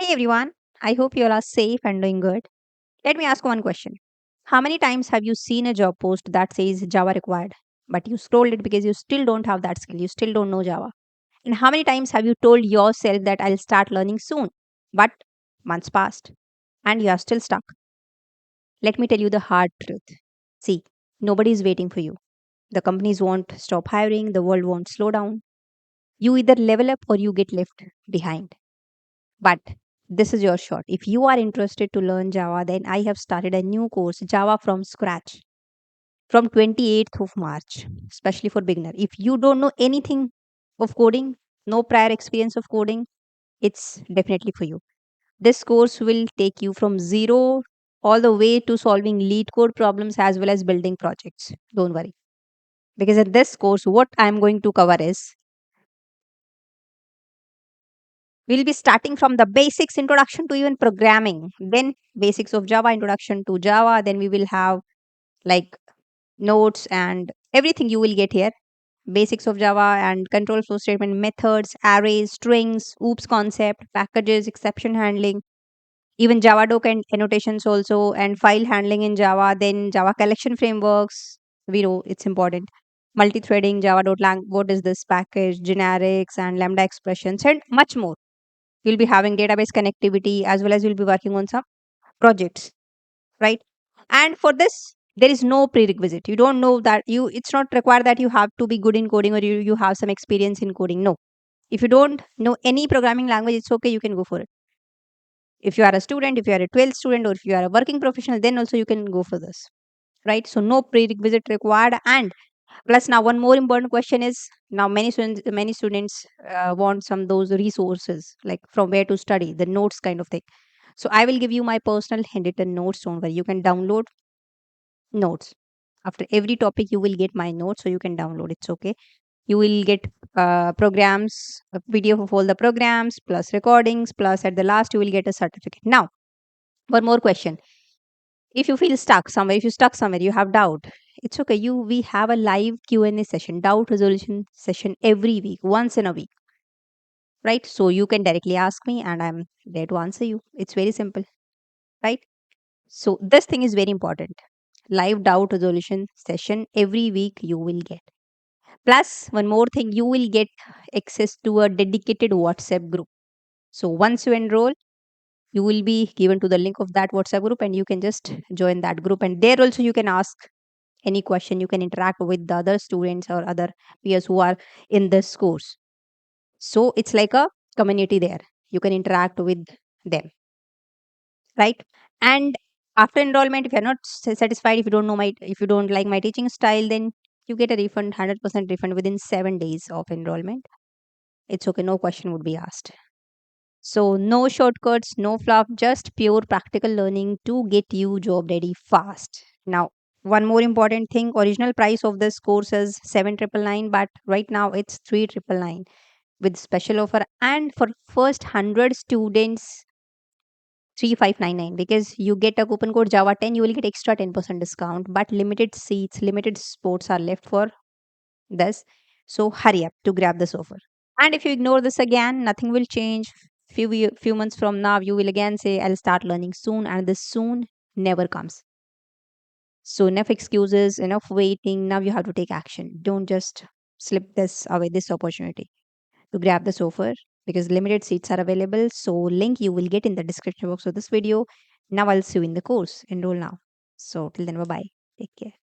Hey everyone, I hope you all are safe and doing good. Let me ask one question. How many times have you seen a job post that says Java required, but you scrolled it because you still don't have that skill, you still don't know Java? And how many times have you told yourself that I'll start learning soon, but months passed and you are still stuck? Let me tell you the hard truth. See, nobody is waiting for you. The companies won't stop hiring, the world won't slow down. You either level up or you get left behind. But this is your shot. If you are interested to learn Java, then I have started a new course, Java from scratch, from 28th of March, especially for beginner. If you don't know anything of coding, no prior experience of coding, it's definitely for you. This course will take you from zero all the way to solving lead code problems as well as building projects. Don't worry. Because in this course, what I'm going to cover is we'll be starting from the basics introduction to even programming, then basics of Java, introduction to Java, then we will have like notes and everything you will get here. Basics of Java and control flow statement, methods, arrays, strings, oops concept, packages, exception handling, even Java doc and annotations also, and file handling in Java, then Java collection frameworks. We know it's important. Multithreading, Java dot lang, what is this package, generics, and lambda expressions, and much more. You'll be having database connectivity as well as you'll be working on some projects, right? And for this, there is no prerequisite. You don't know that you, it's not required that you have to be good in coding or you have some experience in coding. No. If you don't know any programming language, it's okay. You can go for it. If you are a student, if you are a 12th student, or if you are a working professional, then also you can go for this, right? So no prerequisite required. And plus, now one more important question is now many students want some those resources like from where to study the notes kind of thing. So I will give you my personal handwritten notes. Don't worry, you can download notes after every topic. You will get my notes, so you can download. It's okay. You will get programs, a PDF of all the programs plus recordings. Plus, at the last, you will get a certificate. Now, one more question. If you feel stuck somewhere, if you stuck somewhere, you have doubt, it's okay. We have a live Q&A session, doubt resolution session every week, once in a week, right? So you can directly ask me and I'm there to answer you. It's very simple, right? So this thing is very important. Live doubt resolution session every week you will get. Plus, one more thing, you will get access to a dedicated WhatsApp group. So once you enroll, you will be given to the link of that WhatsApp group and you can just join that group. And there also you can ask any question, you can interact with the other students or other peers who are in this course. So it's like a community there. You can interact with them, right? And after enrollment, if you're not satisfied, if you don't know my, if you don't like my teaching style, then you get a refund, 100% refund within 7 days of enrollment. It's okay, no question would be asked. So no shortcuts, no fluff, just pure practical learning to get you job ready fast. Now, one more important thing, original price of this course is 7,999, but right now it's 3,999 with special offer, and for first 100 students 3,599, because you get a coupon code Java 10, you will get extra 10% discount, but limited seats, limited spots are left for this. So hurry up to grab this offer. And if you ignore this again, nothing will change. Few months from now, you will again say, I'll start learning soon, and this soon never comes. So enough excuses, enough waiting. Now you have to take action. Don't just slip this away, this opportunity to grab this offer, because limited seats are available. So link you will get in the description box of this video. Now I'll see you in the course. Enroll now. So till then, bye bye. Take care.